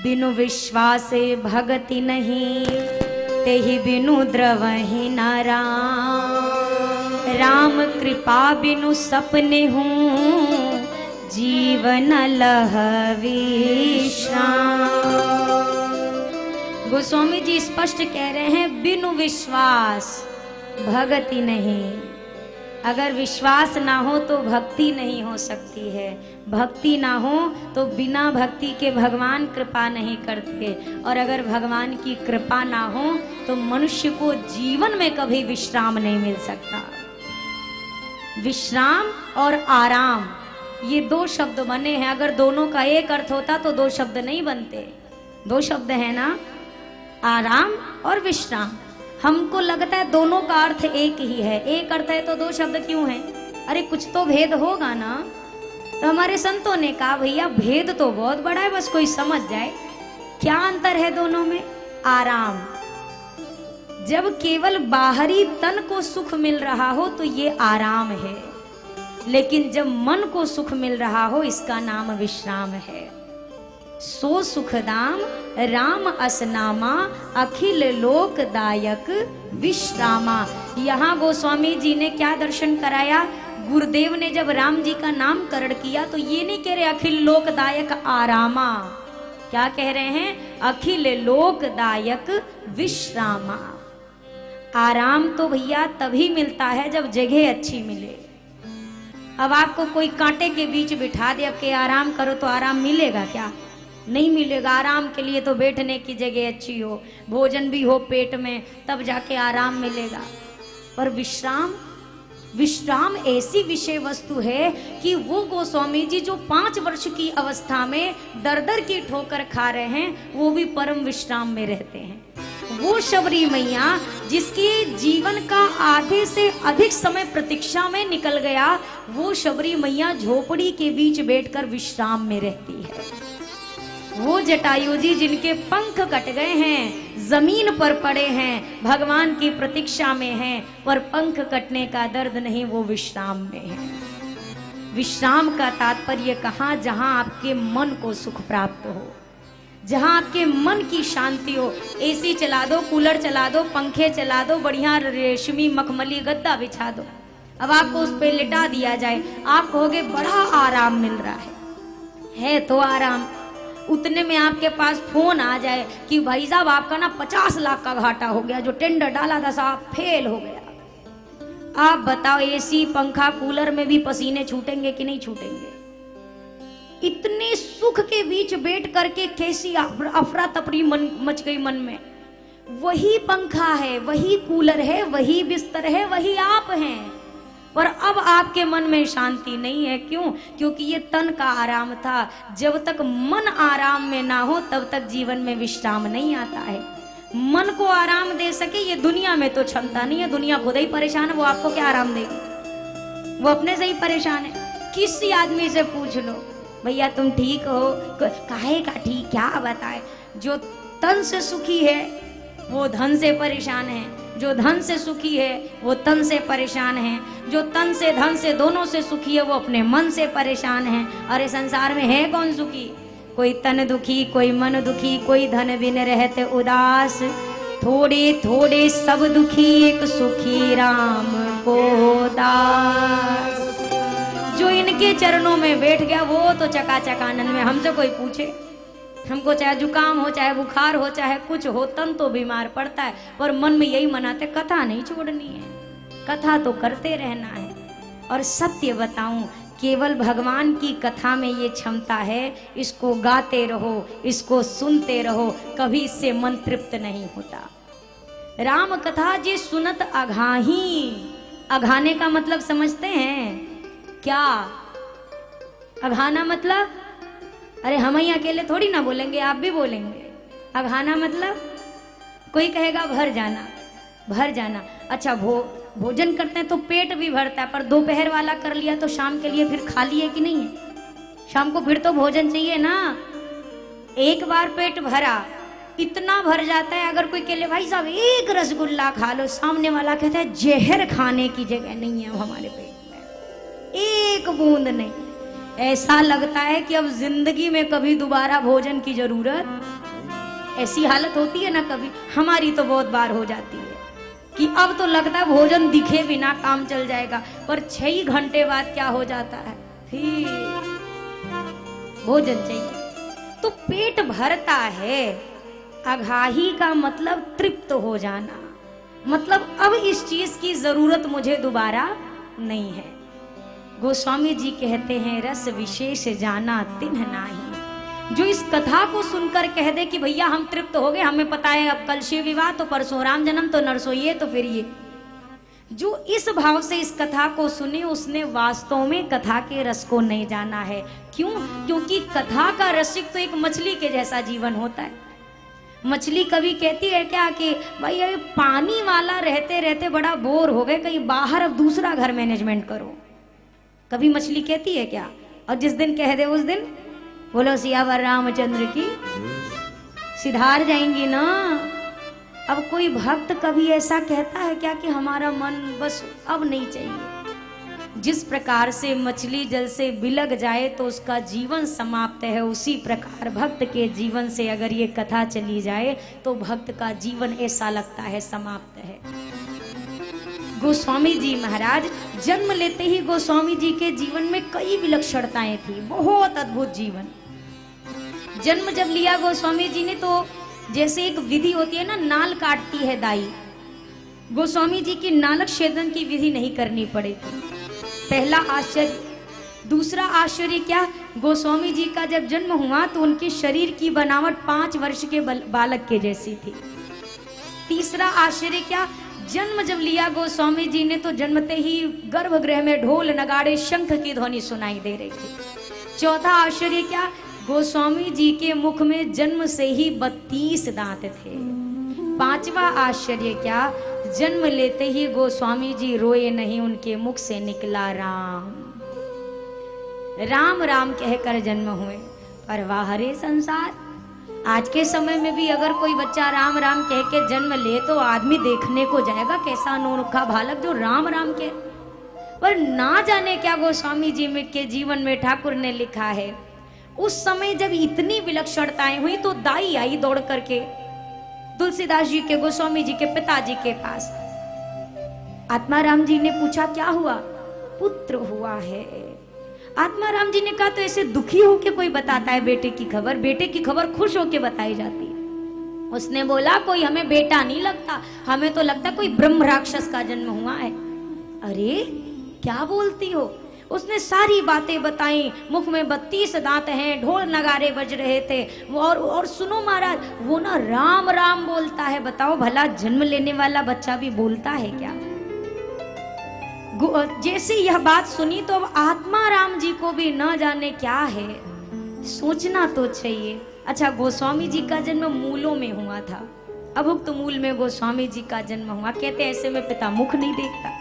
बिनु विश्वासे भगति नहीं, तेहि बिनु द्रवहि न राम। राम कृपा बिनु सपने हूँ, जीवन लह विश्राम। गोस्वामी जी स्पष्ट कह रहे हैं, बिनु विश्वास भगति नहीं। अगर विश्वास ना हो तो भक्ति नहीं हो सकती है, भक्ति ना हो तो बिना भक्ति के भगवान कृपा नहीं करते, और अगर भगवान की कृपा ना हो तो मनुष्य को जीवन में कभी विश्राम नहीं मिल सकता। विश्राम और आराम ये दो शब्द बने हैं, अगर दोनों का एक अर्थ होता तो दो शब्द नहीं बनते। दो शब्द है ना, आराम और विश्राम। हमको लगता है दोनों का अर्थ एक ही है, एक अर्थ है तो दो शब्द क्यों है? अरे कुछ तो भेद होगा ना। तो हमारे संतों ने कहा भैया भेद तो बहुत बड़ा है, बस कोई समझ जाए क्या अंतर है दोनों में। आराम, जब केवल बाहरी तन को सुख मिल रहा हो तो ये आराम है, लेकिन जब मन को सुख मिल रहा हो इसका नाम विश्राम है। सो सुखदाम राम असनामा, अखिल लोकदायक विश्रामा। यहाँ गोस्वामी जी ने क्या दर्शन कराया? गुरुदेव ने जब राम जी का नामकरण किया तो ये नहीं कह रहे अखिल लोकदायक आरामा, क्या कह रहे हैं? अखिल लोकदायक विश्रामा। आराम तो भैया तभी मिलता है जब जगह अच्छी मिले। अब आपको कोई कांटे के बीच बिठा दे, अब के आराम करो तो आराम मिलेगा क्या? नहीं मिलेगा। आराम के लिए तो बैठने की जगह अच्छी हो, भोजन भी हो पेट में, तब जाके आराम मिलेगा। पर विश्राम, विश्राम ऐसी विषय वस्तु है कि वो गोस्वामी जी जो 5 वर्ष की अवस्था में दर दर की ठोकर खा रहे हैं, वो भी परम विश्राम में रहते हैं। वो शबरी मैया जिसके जीवन का आधे से अधिक समय प्रतीक्षा में निकल गया, वो शबरी मैया झोपड़ी के बीच बैठकर विश्राम में रहती है। वो जटायु जी जिनके पंख कट गए हैं, जमीन पर पड़े हैं, भगवान की प्रतीक्षा में हैं, पर पंख कटने का दर्द नहीं, वो विश्राम में है। विश्राम का तात्पर्य कहाँ? जहां आपके मन को सुख प्राप्त हो, जहां आपके मन की शांति हो। एसी चला दो, कूलर चला दो, पंखे चला दो, बढ़िया रेशमी मखमली गद्दा बिछा दो, अब आपको उस पे लिटा दिया जाए, आप कहोगे बड़ा आराम मिल रहा है तो आराम। उतने में आपके पास फोन आ जाए कि भाई साहब आपका ना 50 लाख का घाटा हो गया, जो टेंडर डाला था साहब फेल हो गया। आप बताओ एसी पंखा कूलर में भी पसीने छूटेंगे कि नहीं छूटेंगे? इतने सुख के बीच बैठ करके कैसी अफरा तफरी मच गई मन में। वही पंखा है, वही कूलर है, वही बिस्तर है, वही आप हैं, पर अब आपके मन में शांति नहीं है। क्यों? क्योंकि ये तन का आराम था। जब तक मन आराम में ना हो तब तक जीवन में विश्राम नहीं आता है। मन को आराम दे सके ये दुनिया में तो क्षमता नहीं है। दुनिया खुद ही परेशान है, वो आपको क्या आराम देगी? वो अपने से ही परेशान है। किसी आदमी से पूछ लो भैया तुम ठीक हो, काहे का ठीक, क्या बताए। जो तन से सुखी है वो धन से परेशान है, जो धन से सुखी है वो तन से परेशान है, जो तन से धन से दोनों से सुखी है वो अपने मन से परेशान है। अरे संसार में है कौन सुखी? कोई तन दुखी, कोई मन दुखी, कोई धन बिन रहते उदास। थोड़े थोड़े सब दुखी, एक सुखी राम को दास। जो इनके चरणों में बैठ गया वो तो चकाचक आनंद में। हमसे कोई पूछे, हमको चाहे जुकाम हो, चाहे बुखार हो, चाहे कुछ हो, तन तो बीमार पड़ता है, पर मन में यही मनाते कथा नहीं छोड़नी है, कथा तो करते रहना है। और सत्य बताऊं, केवल भगवान की कथा में ये क्षमता है, इसको गाते रहो, इसको सुनते रहो, कभी इससे मन तृप्त नहीं होता। राम कथा जी सुनत अघाही। अघाने का मतलब समझते हैं क्या? अघाना मतलब, अरे हम ही अकेले थोड़ी ना बोलेंगे, आप भी बोलेंगे। अघाना मतलब कोई कहेगा भर जाना, भर जाना। अच्छा भोजन करते हैं तो पेट भी भरता है, पर दोपहर वाला कर लिया तो शाम के लिए फिर खाली है कि नहीं है? शाम को फिर तो भोजन चाहिए ना। एक बार पेट भरा, इतना भर जाता है, अगर कोई कह ले भाई साहब एक रसगुल्ला खा लो, सामने वाला कहता है जहर खाने की जगह नहीं है हमारे पेट में, एक बूंद नहीं। ऐसा लगता है कि अब जिंदगी में कभी दोबारा भोजन की जरूरत, ऐसी हालत होती है ना कभी, हमारी तो बहुत बार हो जाती है कि अब तो लगता है भोजन दिखे बिना काम चल जाएगा, पर 6 घंटे बाद क्या हो जाता है, फिर भोजन चाहिए। तो पेट भरता है, अघाही का मतलब तृप्त हो जाना, मतलब अब इस चीज की जरूरत मुझे दोबारा नहीं है। गोस्वामी जी कहते हैं रस विशेष जाना तिन्ह नाही। जो इस कथा को सुनकर कह दे कि भैया हम तृप्त हो गए, हमें पता है अब कल शिव विवाह तो परसों राम जन्म तो नरसों ये तो फिर ये, जो इस भाव से इस कथा को सुने उसने वास्तव में कथा के रस को नहीं जाना है। क्यों? क्योंकि कथा का रसिक तो एक मछली के जैसा जीवन होता है। मछली कभी कहती है क्या कि भाई ये पानी वाला रहते रहते बड़ा बोर हो गए, कहीं बाहर अब दूसरा घर मैनेजमेंट करो, कभी मछली कहती है क्या? और जिस दिन कह दे उस दिन बोलो सियावर रामचंद्र की, सिधार जाएंगी ना। अब कोई भक्त कभी ऐसा कहता है क्या कि हमारा मन बस अब नहीं चाहिए? जिस प्रकार से मछली जल से बिलग जाए तो उसका जीवन समाप्त है, उसी प्रकार भक्त के जीवन से अगर ये कथा चली जाए तो भक्त का जीवन ऐसा लगता है समाप्त है। गोस्वामी जी महाराज जन्म लेते ही गोस्वामी जी के जीवन में कई विलक्षणताएं थी, बहुत अद्भुत जीवन। जन्म जब लिया गोस्वामी जी ने तो जैसे एक विधि होती है ना, नाल काटती है दाई, गोस्वामी जी की नालक छेदन की विधि नहीं करनी पड़ी थी, पहला आश्चर्य। दूसरा आश्चर्य क्या, गोस्वामी जी का जब जन्म हुआ तो उनके शरीर की बनावट 5 वर्ष के बालक के जैसी थी। तीसरा आश्चर्य क्या, जन्म जब लिया गोस्वामी जी ने तो जन्मते ही गर्भगृह में ढोल नगाड़े शंख की ध्वनि सुनाई दे रही थी। चौथा आश्चर्य क्या, गोस्वामी जी के मुख में जन्म से ही 32 दांत थे। पांचवा आश्चर्य क्या, जन्म लेते ही गोस्वामी जी रोए नहीं, उनके मुख से निकला राम राम राम कहकर जन्म हुए। पर वाह रे संसार, आज के समय में भी अगर कोई बच्चा राम राम कह के जन्म ले तो आदमी देखने को जाएगा कैसा अनोखा बालक जो राम राम के। पर ना जाने क्या गोस्वामी जी में के जीवन में ठाकुर ने लिखा है। उस समय जब इतनी विलक्षणताएं हुई तो दाई आई दौड़ करके तुलसीदास जी के, गोस्वामी जी के पिताजी के पास। आत्माराम जी ने पूछा क्या हुआ? पुत्र हुआ है। आत्माराम जी ने कहा तो ऐसे दुखी होके कोई बताता है बेटे की खबर? बेटे की खबर खुश होके बताई जाती है। उसने बोला कोई हमें बेटा नहीं लगता, हमें तो लगता कोई ब्रह्म राक्षस का जन्म हुआ है। अरे क्या बोलती हो? उसने सारी बातें बताई, मुख में 32 दांत हैं, ढोल नगारे बज रहे थे, और सुनो महाराज वो ना राम राम बोलता है। बताओ भला जन्म लेने वाला बच्चा भी बोलता है क्या? जैसे यह बात सुनी तो अब आत्माराम जी को भी न जाने क्या है, सोचना तो चाहिए। अच्छा, गोस्वामी जी का जन्म मूलों में हुआ था, अभुक्त मूल में गोस्वामी जी का जन्म हुआ। कहते ऐसे में पिता मुख नहीं देखता,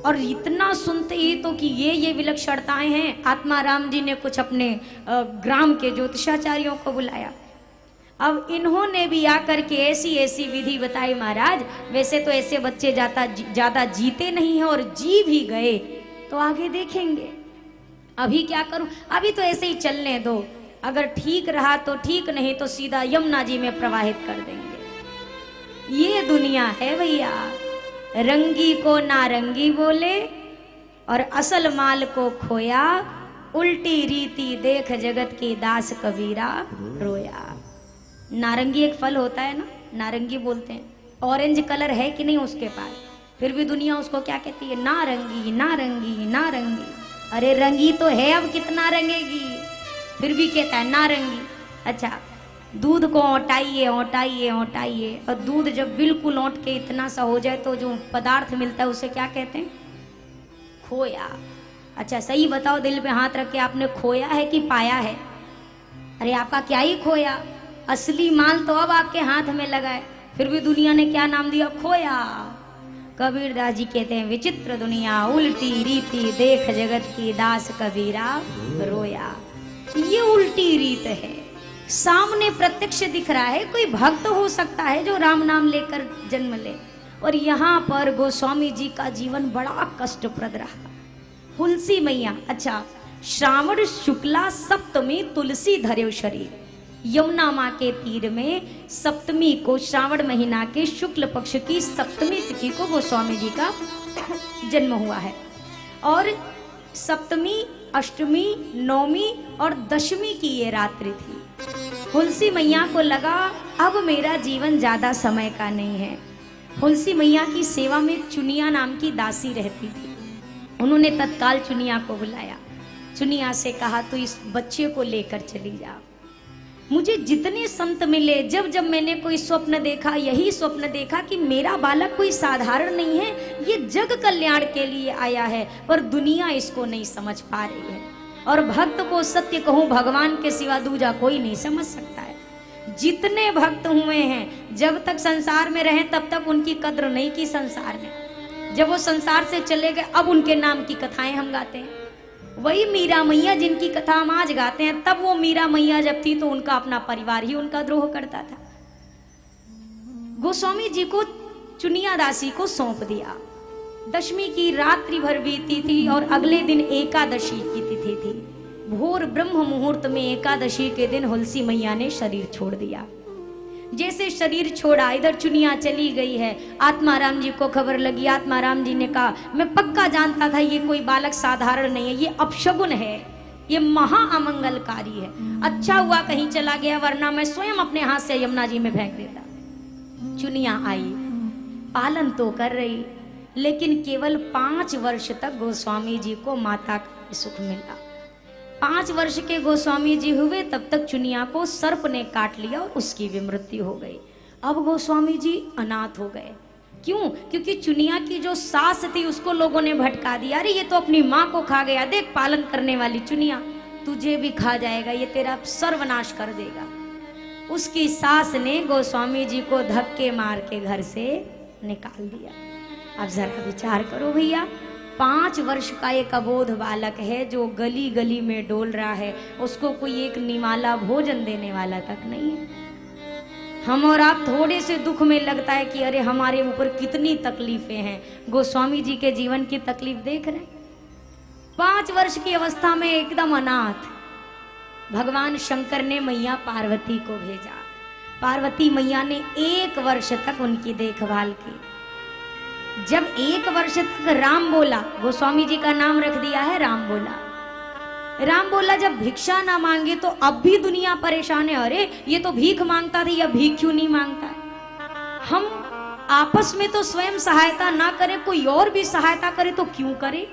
और इतना सुनते ही तो कि ये विलक्षणताएं हैं। आत्माराम जी ने कुछ अपने ग्राम के ज्योतिषाचार्यों को बुलाया। अब इन्होंने भी आकर के ऐसी ऐसी विधि बताई। महाराज वैसे तो ऐसे बच्चे ज्यादा जीते नहीं हैं, और जी भी गए तो आगे देखेंगे, अभी क्या करूं, अभी तो ऐसे ही चलने दो, अगर ठीक रहा तो ठीक, नहीं तो सीधा यमुना जी में प्रवाहित कर देंगे। ये दुनिया है भैया, रंगी को नारंगी बोले और असल माल को खोया, उल्टी रीति देख जगत की दास कबीरा रोया। नारंगी एक फल होता है ना, नारंगी बोलते हैं, ऑरेंज कलर है कि नहीं उसके पास, फिर भी दुनिया उसको क्या कहती है? नारंगी नारंगी नारंगी। अरे रंगी तो है, अब कितना रंगेगी, फिर भी कहता है नारंगी। अच्छा, दूध को औटाइए औटाइए औटाइए, और दूध जब बिल्कुल औट के इतना सा हो जाए तो जो पदार्थ मिलता है उसे क्या कहते हैं? खोया। अच्छा सही बताओ, दिल पे हाथ रख के, आपने खोया है कि पाया है? अरे आपका क्या ही खोया, असली माल तो अब आपके हाथ में लगा है, फिर भी दुनिया ने क्या नाम दिया? खोया। कबीरदास जी कहते हैं विचित्र दुनिया, उल्टी रीति देख जगत की दास कबीरा रोया। ये उल्टी रीत है, सामने प्रत्यक्ष दिख रहा है, कोई भक्त हो सकता है जो राम नाम लेकर जन्म ले, और यहाँ पर गोस्वामी जी का जीवन बड़ा कष्टप्रद रहा। हुलसी मैया, अच्छा श्रावण शुक्ला सप्तमी तुलसी धर्यो शरीर। यमुना माँ के तीर में सप्तमी को, श्रावण महीना के शुक्ल पक्ष की सप्तमी तिथि को गोस्वामी जी का जन्म हुआ है। और सप्तमी, अष्टमी, नौमी और दशमी की ये रात्रि थी। तुलसी मैया को लगा अब मेरा जीवन ज्यादा समय का नहीं है। तुलसी मैया की सेवा में चुनिया नाम की दासी रहती थी। उन्होंने तत्काल चुनिया को बुलाया। चुनिया से कहा तू इस बच्चे को लेकर चली जा। मुझे जितने संत मिले, जब जब मैंने कोई स्वप्न देखा, यही स्वप्न देखा कि मेरा बालक कोई साधारण नहीं है, ये जग कल्याण के लिए आया है, पर दुनिया इसको नहीं समझ पा रही है। और भक्त को सत्य कहूं, भगवान के सिवा दूजा कोई नहीं समझ सकता है। जितने भक्त हुए हैं, जब तक संसार में रहे तब तक उनकी कद्र नहीं की संसार में। जब वो संसार से चले गए, अब उनके नाम की कथाएं हम गाते हैं। वही मीरा मैया जिनकी कथा हम आज गाते हैं, तब वो मीरा मैया जब थी तो उनका अपना परिवार ही उनका द्रोह करता था। गोस्वामी जी को चुनिया दासी को सौंप दिया। दशमी की रात्रि भर बीती थी और अगले दिन एकादशी की तिथि थी। भोर ब्रह्म मुहूर्त में एकादशी के दिन तुलसी मैया ने शरीर छोड़ दिया। जैसे शरीर छोड़ा, इधर चुनिया चली गई है। आत्माराम जी को खबर लगी। आत्माराम जी ने कहा मैं पक्का जानता था ये कोई बालक साधारण नहीं है, ये अपशगुन है, ये महा अमंगलकारी है। अच्छा हुआ कहीं चला गया, वरना मैं स्वयं अपने हाथ से यमुना जी में फेंक देता। चुनिया आई, पालन तो कर रही, लेकिन केवल 5 वर्ष तक गोस्वामी जी को माता का सुख मिला। 5 वर्ष के गोस्वामी जी हुए तब तक चुनिया को सर्प ने काट लिया और उसकी भी मृत्यु हो गई। अब गोस्वामी जी अनाथ हो गए। क्यों? क्योंकि चुनिया की जो सास थी उसको लोगों ने भटका दिया। अरे ये तो अपनी माँ को खा गया, देख पालन करने वाली चुनिया, तुझे भी खा जाएगा, ये तेरा सर्वनाश कर देगा। उसकी सास ने गोस्वामी जी को धक्के मार के घर से निकाल दिया। अब जरा विचार करो भैया, 5 वर्ष का एक अबोध बालक है जो गली गली में डोल रहा है, उसको कोई एक निवाला भोजन देने वाला तक नहीं है। हम और आप थोड़े से दुख में लगता है कि अरे हमारे ऊपर कितनी तकलीफें हैं। गोस्वामी जी के जीवन की तकलीफ देख रहे हैं। 5 वर्ष की अवस्था में एकदम अनाथ, भगवान शंकर ने मैया पार्वती को भेजा। पार्वती मैया ने 1 वर्ष तक उनकी देखभाल की। जब 1 वर्ष तक राम बोला, गोस्वामी जी का नाम रख दिया है राम बोला। राम बोला जब भिक्षा ना मांगे तो अब भी दुनिया परेशान है। अरे ये तो भीख मांगता था, या भीख क्यों नहीं मांगता है? हम आपस में तो स्वयं सहायता ना करें, कोई और भी सहायता करे तो क्यों करे?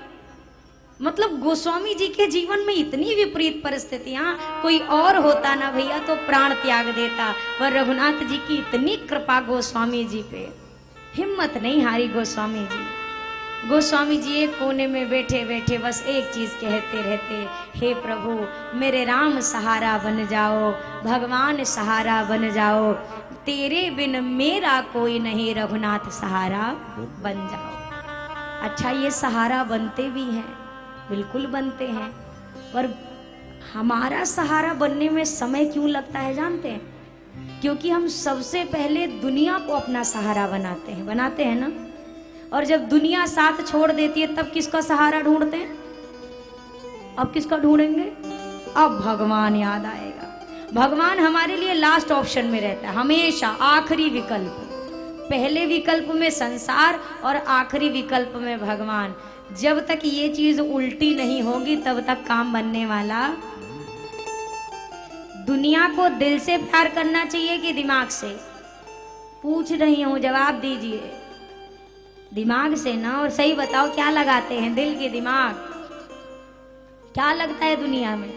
मतलब गोस्वामी जी के जीवन में इतनी विपरीत परिस्थितियां, कोई और होता ना भैया तो प्राण त्याग देता, पर रघुनाथ जी की इतनी कृपा गोस्वामी जी पे, हिम्मत नहीं हारी गोस्वामी जी। गोस्वामी जी एक कोने में बैठे बैठे बस एक चीज कहते रहते, हे प्रभु मेरे राम सहारा बन जाओ, भगवान सहारा बन जाओ, तेरे बिन मेरा कोई नहीं, रघुनाथ सहारा बन जाओ। अच्छा ये सहारा बनते भी हैं, बिल्कुल बनते हैं, पर हमारा सहारा बनने में समय क्यों लगता है जानते हैं? क्योंकि हम सबसे पहले दुनिया को अपना सहारा बनाते हैं ना। और जब दुनिया साथ छोड़ देती है तब किसका सहारा ढूंढते हैं? अब किसका ढूंढेंगे? अब भगवान याद आएगा। भगवान हमारे लिए लास्ट ऑप्शन में रहता है, हमेशा आखिरी विकल्प। पहले विकल्प में संसार और आखिरी विकल्प में भगवान। जब तक ये चीज उल्टी नहीं होगी तब तक काम बनने वाला। दुनिया को दिल से प्यार करना चाहिए कि दिमाग से? पूछ रही हूं, जवाब दीजिए। दिमाग से ना। और सही बताओ क्या लगाते हैं? दिल के दिमाग। क्या लगता है दुनिया में?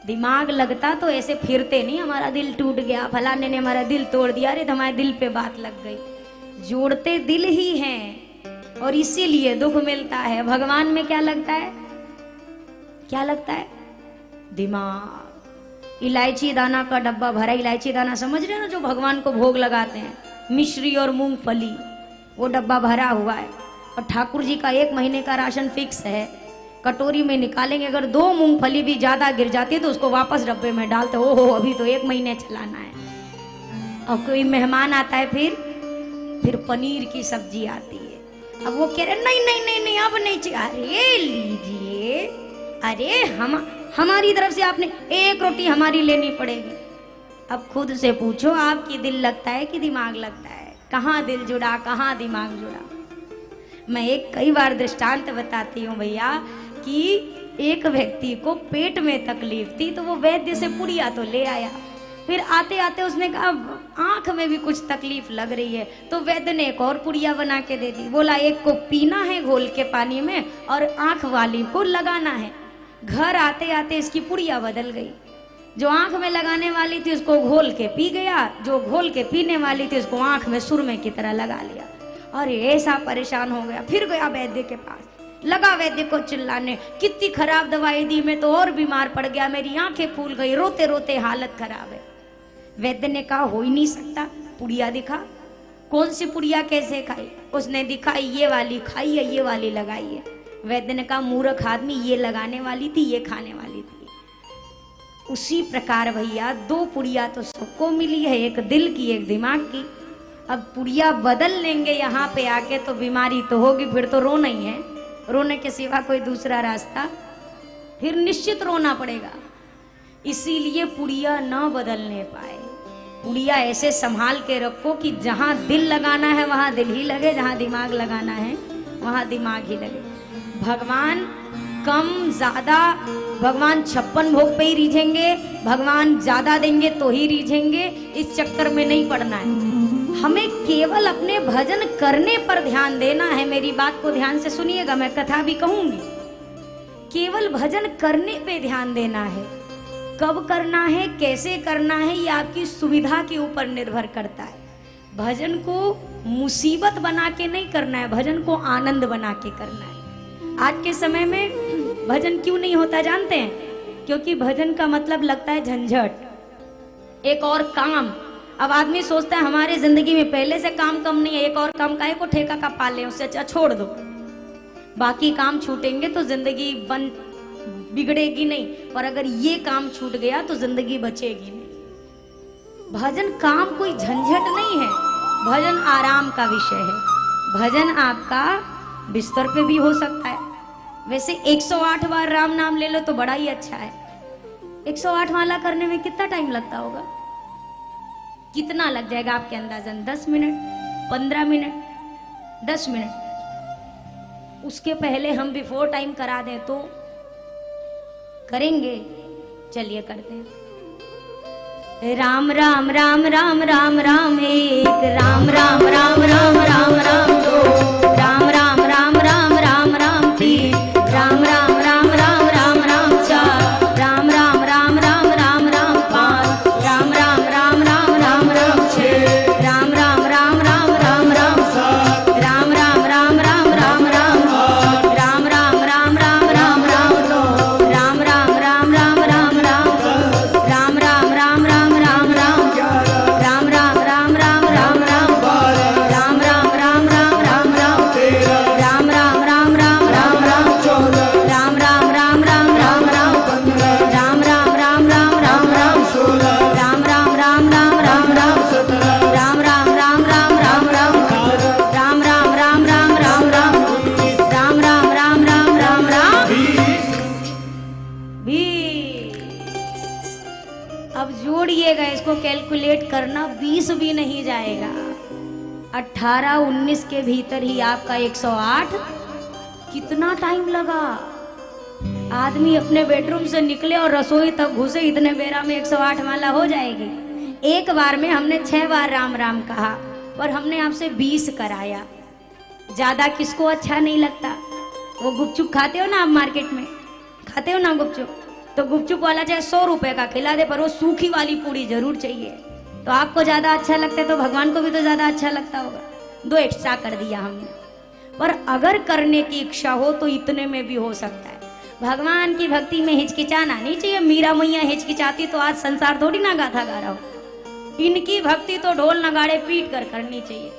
दिमाग लगता तो ऐसे फिरते नहीं, हमारा दिल टूट गया, फलाने ने हमारा दिल तोड़ दिया, अरे हमारे दिल पे बात लग गई। जोड़ते दिल ही हैं और इसीलिए दुख मिलता है। भगवान में क्या लगता है? क्या लगता है? दिमाग। इलायची दाना का डब्बा भरा, इलायची दाना समझ रहे हैं ना, जो भगवान को भोग लगाते हैं, मिश्री और मूंगफली, वो डब्बा भरा हुआ है। और ठाकुर जी का 1 महीने का राशन फिक्स है, कटोरी में निकालेंगे। अगर 2 मूंगफली भी ज्यादा गिर जाती है तो उसको वापस डब्बे में डालते, ओहो अभी तो 1 महीने चलाना है। और कोई मेहमान आता है, फिर पनीर की सब्जी आती है। अब वो कह रहे नहीं नहीं नहीं नहीं अब नहीं चाहिए। अरे लीजिए, अरे हमारी तरफ से आपने एक रोटी हमारी लेनी पड़ेगी। अब खुद से पूछो, आपकी दिल लगता है कि दिमाग लगता है? कहाँ दिल जुड़ा, कहाँ दिमाग जुड़ा? मैं एक कई बार दृष्टांत बताती हूँ भैया कि एक व्यक्ति को पेट में तकलीफ थी तो वो वैद्य से पुड़िया तो ले आया। फिर आते आते उसने कहा आंख में भी कुछ तकलीफ लग रही है, तो वैद्य ने एक और पुड़िया बना के दे दी। बोला एक को पीना है घोल के पानी में और आंख वाली को लगाना है। घर आते आते इसकी पुड़िया बदल गई। जो आंख में लगाने वाली थी उसको घोल के पी गया, जो घोल के पीने वाली थी उसको आंख में सुरमे की तरह लगा लिया। और ऐसा परेशान हो गया, फिर गया वैद्य के पास, लगा वैद्य को चिल्लाने, कितनी खराब दवाई दी, मैं तो और बीमार पड़ गया, मेरी आंखें फूल गई, रोते रोते हालत खराब है। वैद्य ने कहा हो ही नहीं सकता, पुड़िया दिखा। कौन सी पुड़िया, कैसे खाई? उसने दिखाई, ये वाली खाई है, ये वाली लगाई है। वैद्य ने कहा मूर्ख आदमी, ये लगाने वाली थी, ये खाने वाली थी। उसी प्रकार भैया दो पुड़िया तो सबको मिली है, एक दिल की एक दिमाग की। अब पुड़िया बदल लेंगे यहाँ पे आके तो बीमारी तो होगी, फिर तो रोना ही है, रोने के सिवा कोई दूसरा रास्ता, फिर निश्चित रोना पड़ेगा। इसीलिए पुड़िया न बदलने पाए। पुड़िया ऐसे संभाल के रखो कि जहां दिल लगाना है वहां दिल ही लगे, जहां दिमाग लगाना है वहां दिमाग ही लगे। भगवान कम ज्यादा, भगवान 56 भोग पे ही रीझेंगे, भगवान ज्यादा देंगे तो ही रीझेंगे, इस चक्कर में नहीं पड़ना है। हमें केवल अपने भजन करने पर ध्यान देना है। मेरी बात को ध्यान से सुनिएगा, मैं कथा भी कहूंगी। केवल भजन करने पे ध्यान देना है। कब करना है, कैसे करना है, ये आपकी सुविधा के ऊपर निर्भर करता है। भजन को मुसीबत बना के नहीं करना है, भजन को आनंद बना के करना है। आज के समय में भजन क्यों नहीं होता जानते हैं? क्योंकि भजन का मतलब लगता है झंझट, एक और काम। अब आदमी सोचता है हमारे जिंदगी में पहले से काम कम नहीं है, एक और काम काहे को ठेका का पाल ले, उससे अच्छा छोड़ दो। बाकी काम छूटेंगे तो जिंदगी बिगड़ेगी नहीं, और अगर ये काम छूट गया तो जिंदगी बचेगी नहीं। भजन काम कोई झंझट नहीं है, भजन आराम का विषय है। भजन आपका बिस्तर पे भी हो सकता है। वैसे 108 बार राम नाम ले लो तो बड़ा ही अच्छा है। 108 माला करने में कितना टाइम लगता होगा? कितना लग जाएगा आपके अंदाजन? 10 मिनट, 15 मिनट, 10 मिनट। उसके पहले हम बिफोर टाइम करा दें तो करेंगे? चलिए करते हैं। राम राम राम राम राम राम एक, राम राम राम राम राम राम दो, राम राम राम राम राम राम तीन, राम राम राम राम राम राम चार, राम राम राम राम राम राम पाँच, राम राम राम राम राम राम छः, राम राम राम राम राम राम सात, राम राम राम राम राम राम आठ, राम राम राम राम राम राम नौ, राम राम राम राम राम राम दस, राम राम राम राम राम राम ग्यारह, राम राम राम राम राम राम बारह, राम राम राम राम राम राम तेरह, राम राम राम राम राम राम चौदह, राम राम राम राम राम राम पंद्रह, राम राम राम राम राम राम सोलह, राम राम राम राम राम राम सत्रह, राम राम राम राम राम राम अठारह, राम राम राम राम राम राम उन्नीस, राम राम राम राम राम राम 20। अब जोड़िएगा, इसको कैलकुलेट करना, 20 भी नहीं जाएगा। 18, 19 के भीतर ही आपका 108। कितना टाइम लगा? आदमी अपने बेडरूम से निकले और रसोई तक घुसे, इतने बेरा में 108 माला हो जाएगी। एक बार में हमने 6 बार राम राम कहा और हमने आपसे 20 कराया। ज्यादा किसको अच्छा नहीं लगता? वो गुपचुप खाते हो ना आप, मार्केट में खाते हो ना गुपचुप, तो गुपचुप वाला चाहे 100 रुपए का खिला दे पर वो सूखी वाली पूरी जरूर चाहिए। तो आपको ज्यादा अच्छा लगता है तो भगवान को भी तो ज्यादा अच्छा लगता होगा। 2 एक्स्ट्रा कर दिया हमने। पर अगर करने की इच्छा हो तो इतने में भी हो सकता है। भगवान की भक्ति में हिचकिचाना नहीं चाहिए। मीरा मैया हिचकिचाती तो आज संसार थोड़ी ना गाथा गा रहा हो। इनकी भक्ति तो ढोल नगाड़े पीट कर करनी चाहिए।